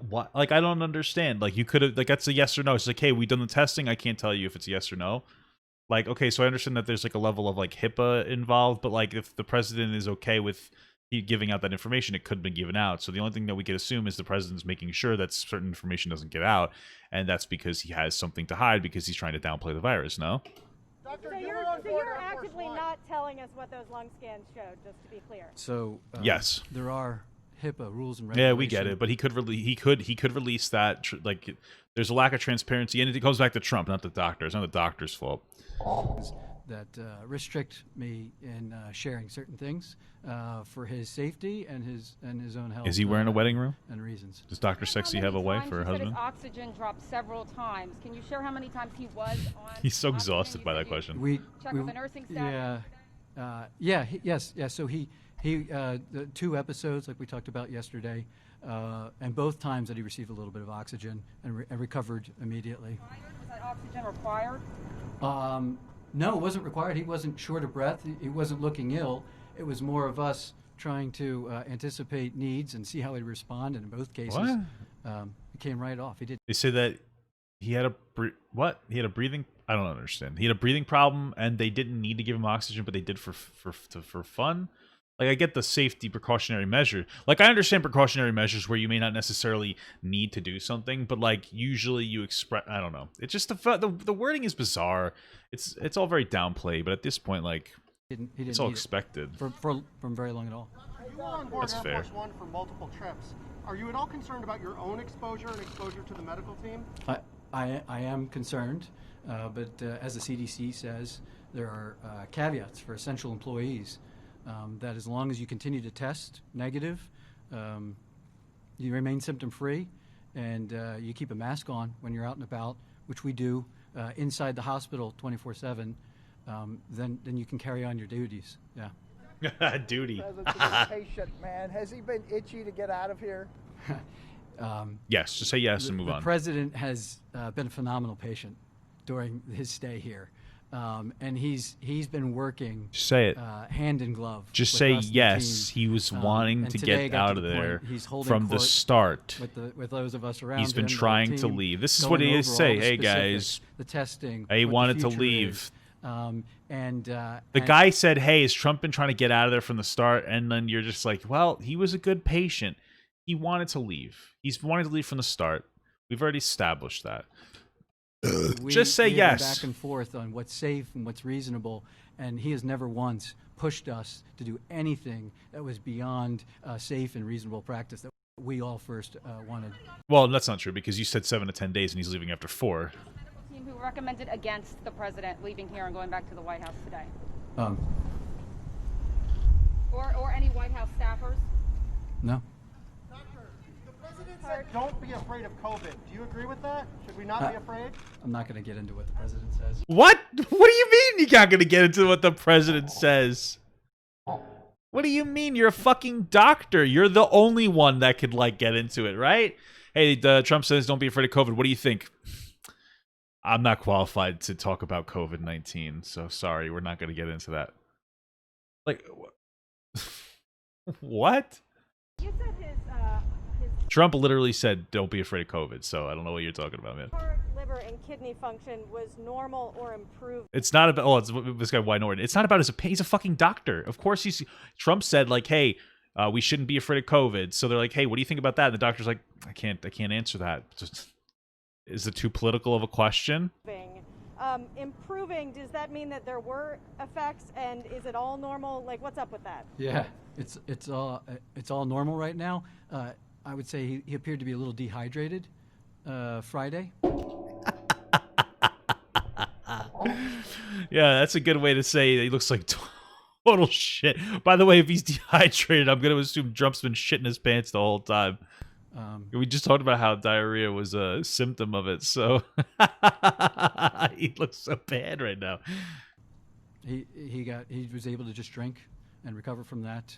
What? Like, I don't understand. Like, you could have... Like, that's a yes or no. It's like, hey, we done the testing. I can't tell you if it's a yes or no. Like, okay, so I understand that there's, like, a level of, like, HIPAA involved. But, like, if the president is okay with... giving out that information, it could have been given out. So the only thing that we could assume is the president's making sure that certain information doesn't get out, and that's because he has something to hide because he's trying to downplay the virus, no? Doctor, So you're actively not telling us what those lung scans showed, just to be clear. So yes, there are HIPAA rules and regulations. Yeah, we get it, but he could release that. Like, there's a lack of transparency, and it goes back to Trump, not the doctor. It's not the doctor's fault. That restrict me in sharing certain things for his safety and his own health. Is he wearing a wedding ring? And reasons. Does Dr. Sexy have a wife or a husband? His oxygen dropped several times. Can you share how many times he was on? He's so exhausted by that question. Check with the nursing staff. Yes. So he the 2 episodes like we talked about yesterday, and both times that he received a little bit of oxygen and recovered immediately. Was that oxygen required? No, it wasn't required. He wasn't short of breath. He wasn't looking ill. It was more of us trying to anticipate needs and see how he'd respond. And in both cases, it came right off. He did. They say that he had He had a breathing. I don't understand. He had a breathing problem, and they didn't need to give him oxygen, but they did for fun. Like, I get the safety precautionary measure. Like, I understand precautionary measures where you may not necessarily need to do something, but, like, usually you express... I don't know. It's just the wording is bizarre. It's all very downplayed, but at this point, like, he didn't it's all expected. From very long at all. You were on board That's Air fair. Force One for multiple trips. Are you at all concerned about your own exposure and exposure to the medical team? I am concerned, but as the CDC says, there are caveats for essential employees. That as long as you continue to test negative, you remain symptom-free, and you keep a mask on when you're out and about, which we do inside the hospital 24/7, then you can carry on your duties. Yeah. Duty. President's a patient, man. Has he been itchy to get out of here? Yes, just say yes and move on. The president has been a phenomenal patient during his stay here. And he's been working Just say it. Hand in glove. Just with say us and the yes. team. He was wanting And to today get got out to of the there point he's holding from the court start. with those of us around He's been him, the trying to team, leave. This is going what he over is all say. the Hey specifics, guys, the testing. he what the wanted to future leave. is. And The guy said, "Hey, has Trump been trying to get out of there from the start?" And then you're just like, "Well, he was a good patient. He wanted to leave. He's wanted to leave from the start. We've already established that. Just say we have yes. been back and forth on what's safe and what's reasonable, and he has never once pushed us to do anything that was beyond safe and reasonable practice that we all first wanted. Well, that's not true because you said 7 to 10 days and he's leaving after 4. Team who recommended against the president leaving here and going back to the White House today, or any White House staffers. No. The president said, "Don't be afraid of COVID." Do you agree with that? Should we not be afraid? I'm not going to get into what the president says. What? What do you mean you're not going to get into what the president says? What do you mean? You're a fucking doctor. You're the only one that could, like, get into it, right? Hey, Trump says don't be afraid of COVID. What do you think? I'm not qualified to talk about COVID-19, so sorry. We're not going to get into that. Like, what? You said his Trump literally said don't be afraid of COVID, so I don't know what you're talking about, man. heart, liver, and kidney function was normal or improved. It's not about, it's this guy Wynord. It's not about his opinion. He's a fucking doctor. Of course Trump said, like, hey, we shouldn't be afraid of COVID. So they're like, hey, what do you think about that? And the doctor's like, I can't answer that. Just, is it too political of a question? Improving, does that mean that there were effects, and is it all normal? Like, what's up with that? Yeah, it's all normal right now. I would say he appeared to be a little dehydrated Friday. Yeah, that's a good way to say that he looks like total shit. By the way, if he's dehydrated, I'm going to assume Trump's been shitting his pants the whole time. We just talked about how diarrhea was a symptom of it, so he looks so bad right now. He was able to just drink and recover from that,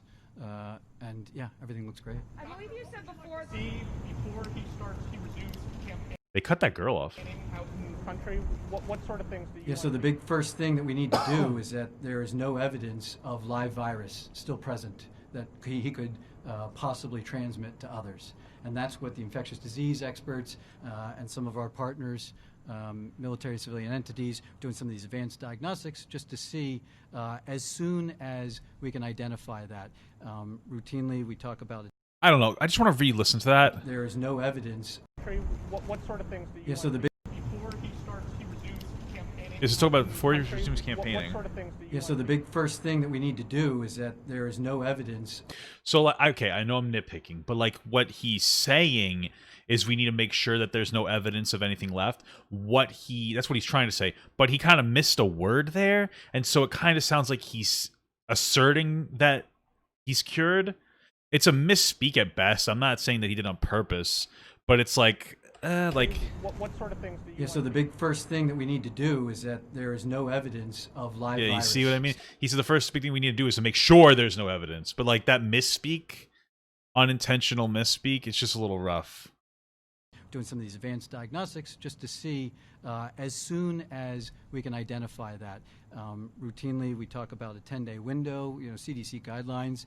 and yeah, everything looks great. I believe you said before. Before he starts, he resumes campaigning They cut that girl off. out in the country. What sort of things do you? Yeah, so the big first thing that we need to do is that there is no evidence of live virus still present that he could possibly transmit to others. And that's what the infectious disease experts and some of our partners, military civilian entities, doing some of these advanced diagnostics just to see as soon as we can identify that. Routinely, we talk about it. I don't know. I just want to re-listen to that. There is no evidence. What sort of things do you? Yeah, so the big. Before he starts, he resumes campaigning. Is this talking about before he resumes campaigning? What sort of things do you? Yeah, so the big first thing that we need to do is that there is no evidence. So, like, okay, I know I'm nitpicking, but like what he's saying is we need to make sure that there's no evidence of anything left. That's what he's trying to say, but he kind of missed a word there, and so it kind of sounds like he's asserting that he's cured. It's a misspeak at best. I'm not saying that he did it on purpose, but it's like, What sort of things do you? Yeah, so the big first thing that we need to do is that there is no evidence of live virus. Yeah, you see what I mean? He said the first big thing we need to do is to make sure there's no evidence. But like that misspeak, unintentional misspeak, it's just a little rough. Doing some of these advanced diagnostics just to see as soon as we can identify that. Routinely, we talk about a 10-day window, CDC guidelines,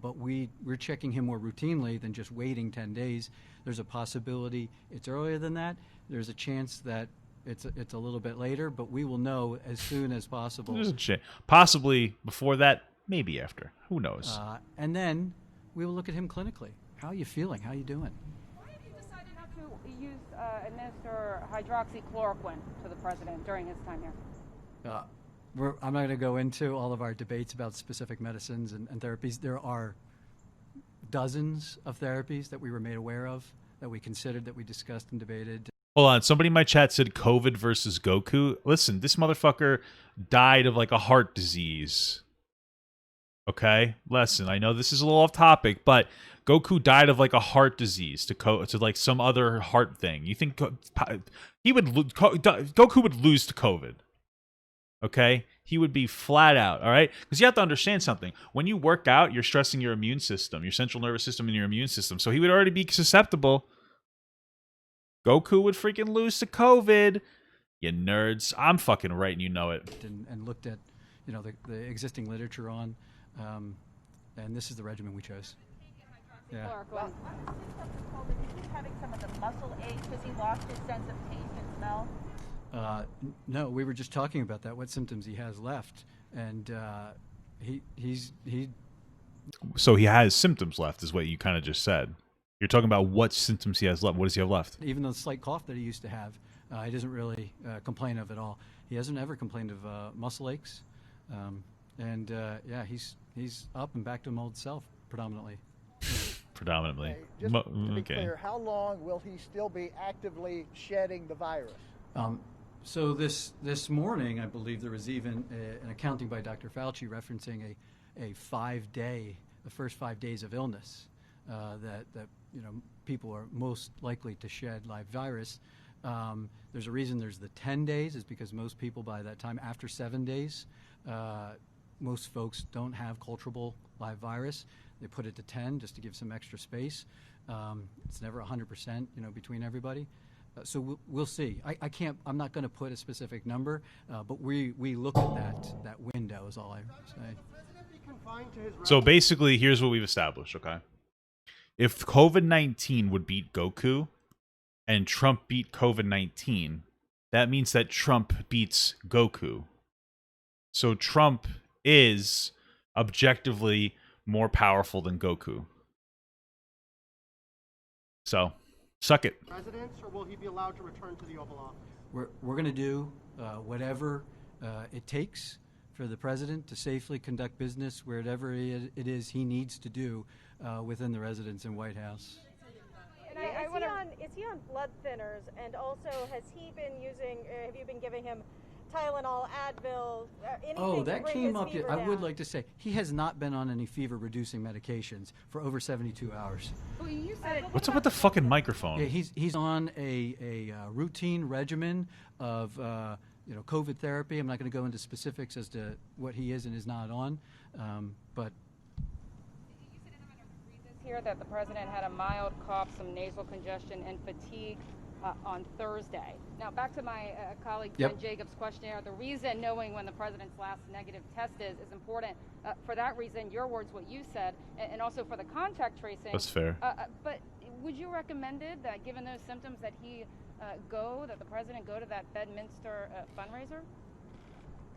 but we're checking him more routinely than just waiting 10 days. There's a possibility it's earlier than that. There's a chance that it's a little bit later, but we will know as soon as possible. There's a chance. Possibly before that, maybe after. Who knows? And then we will look at him clinically. How are you feeling? How are you doing? Why have you decided not to administer hydroxychloroquine to the president during his time here? I'm not going to go into all of our debates about specific medicines and therapies. There are dozens of therapies that we were made aware of, that we considered, that we discussed and debated. Hold on. Somebody in my chat said COVID versus Goku. Listen, this motherfucker died of like a heart disease. Okay? Listen, I know this is a little off topic, but Goku died of like a heart disease to like some other heart thing. You think Goku would lose to COVID? Okay? He would be flat out, all right? Because you have to understand something. When you work out, you're stressing your immune system, your central nervous system and your immune system. So he would already be susceptible. Goku would freaking lose to COVID. You nerds. I'm fucking right and you know it. And looked at, the existing literature on, and this is the regimen we chose. Yeah. Well, is he having some of the muscle aches? Has he lost his sense of taste and smell? No, we were just talking about that, what symptoms he has left. And he So he has symptoms left is what you kind of just said. You're talking about what symptoms he has left. What does he have left? Even the slight cough that he used to have, he doesn't really complain of at all. He hasn't ever complained of muscle aches. Yeah, he's up and back to his old self predominantly. Predominantly. Just to be clear, how long will he still be actively shedding the virus? So this morning, I believe there was even an accounting by Dr. Fauci referencing a 5-day, the first 5 days of illness that people are most likely to shed live virus. There's a reason there's the 10 days is because most people by that time, after 7 days, most folks don't have culturable live virus. They put it to 10 just to give some extra space. It's never 100%, between everybody. So we'll see. I'm not going to put a specific number, but we look at that window is all I say. So basically, here's what we've established, okay? If COVID-19 would beat Goku and Trump beat COVID-19, that means that Trump beats Goku. So Trump is objectively more powerful than Goku. So, suck it. Residence, or will he be allowed to return to the Oval Office? We're going to do whatever it takes for the president to safely conduct business wherever it is he needs to do within the residence and White House. And is he on blood thinners? And also, has he been using? Have you been giving him Tylenol, Advil, anything that to bring came his up. fever I down? would like to say he has not been on any fever-reducing medications for over 72 hours. Well, you said What's up with the fucking microphone? Yeah, he's on a routine regimen of COVID therapy. I'm not going to go into specifics as to what he is and is not on, but. here that the president had a mild cough, some nasal congestion, and fatigue on Thursday. Now, back to my colleague Ben Jacobs' questionnaire. The reason knowing when the president's last negative test is important. For that reason, your words, what you said, and also for the contact tracing. That's fair. But would you recommend it that, given those symptoms, that the president go to that Bedminster fundraiser?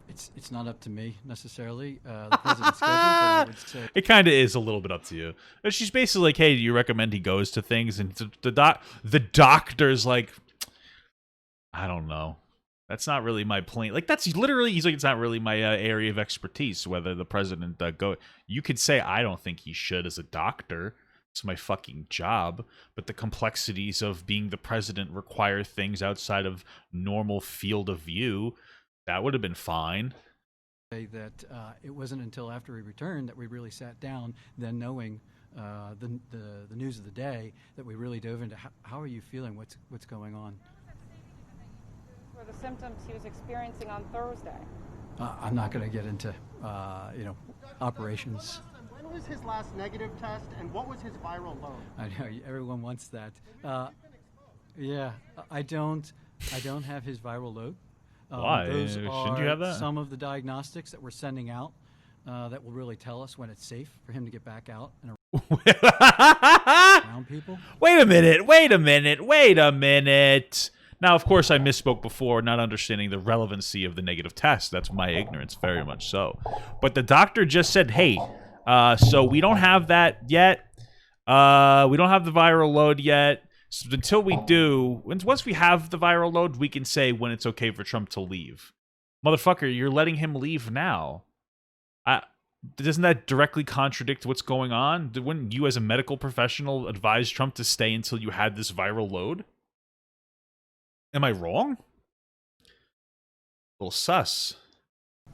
It's not up to me necessarily. The president's schedule, but I would say it kind of is a little bit up to you. She's basically like, "Hey, do you recommend he goes to things?" And the doctor's like, "I don't know. That's not really my plane." Like that's literally, he's like, "It's not really my area of expertise." Whether the president go, you could say, "I don't think he should" as a doctor. It's my fucking job. But the complexities of being the president require things outside of normal field of view. That would have been fine. That it wasn't until after he returned that we really sat down, then knowing the news of the day, that we really dove into how are you feeling, what's going on. For the symptoms he was experiencing on Thursday. I'm not going to get into operations. When was his last negative test, and what was his viral load? I know everyone wants that. Yeah, I don't have his viral load. Why? Those Shouldn't are you have that? Some of the diagnostics that we're sending out that will really tell us when it's safe for him to get back out and around people. Wait a minute. Now, of course, I misspoke before, not understanding the relevancy of the negative test. That's my ignorance, very much so. But the doctor just said, "Hey, so we don't have that yet. We don't have the viral load yet. So until we do, once we have the viral load, we can say when it's okay for Trump to leave." Motherfucker, you're letting him leave now. Doesn't that directly contradict what's going on? Wouldn't you, as a medical professional, advise Trump to stay until you had this viral load? Am I wrong? A little sus. The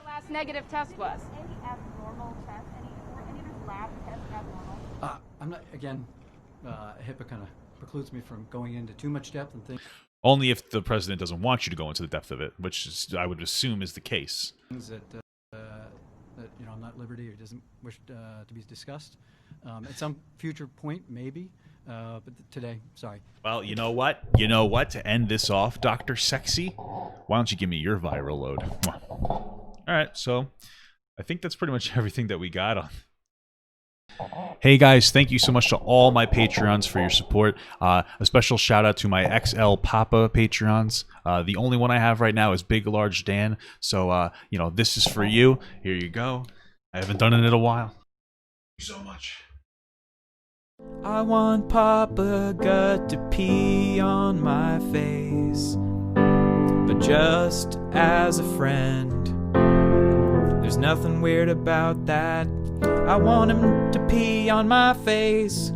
last negative test was. Any abnormal test, any of his lab tests abnormal? I'm not, again, HIPAA kind of precludes me from going into too much depth and things. Only if the president doesn't want you to go into the depth of it, which is, I would assume is the case. Things that I'm not at liberty or doesn't wish to be discussed. At some future point, maybe, but today, sorry. Well, you know what? To end this off, Dr. Sexy, why don't you give me your viral load? All right, so I think that's pretty much everything that we got on. Hey guys, thank you so much to all my Patreons for your support. A special shout out to my XL Papa Patreons. The only one I have right now is Big Large Dan. So, this is for you. Here you go. I haven't done it in a while. Thank you so much. I want Papa Gut to pee on my face, but just as a friend. There's nothing weird about that. I want him to pee on my face.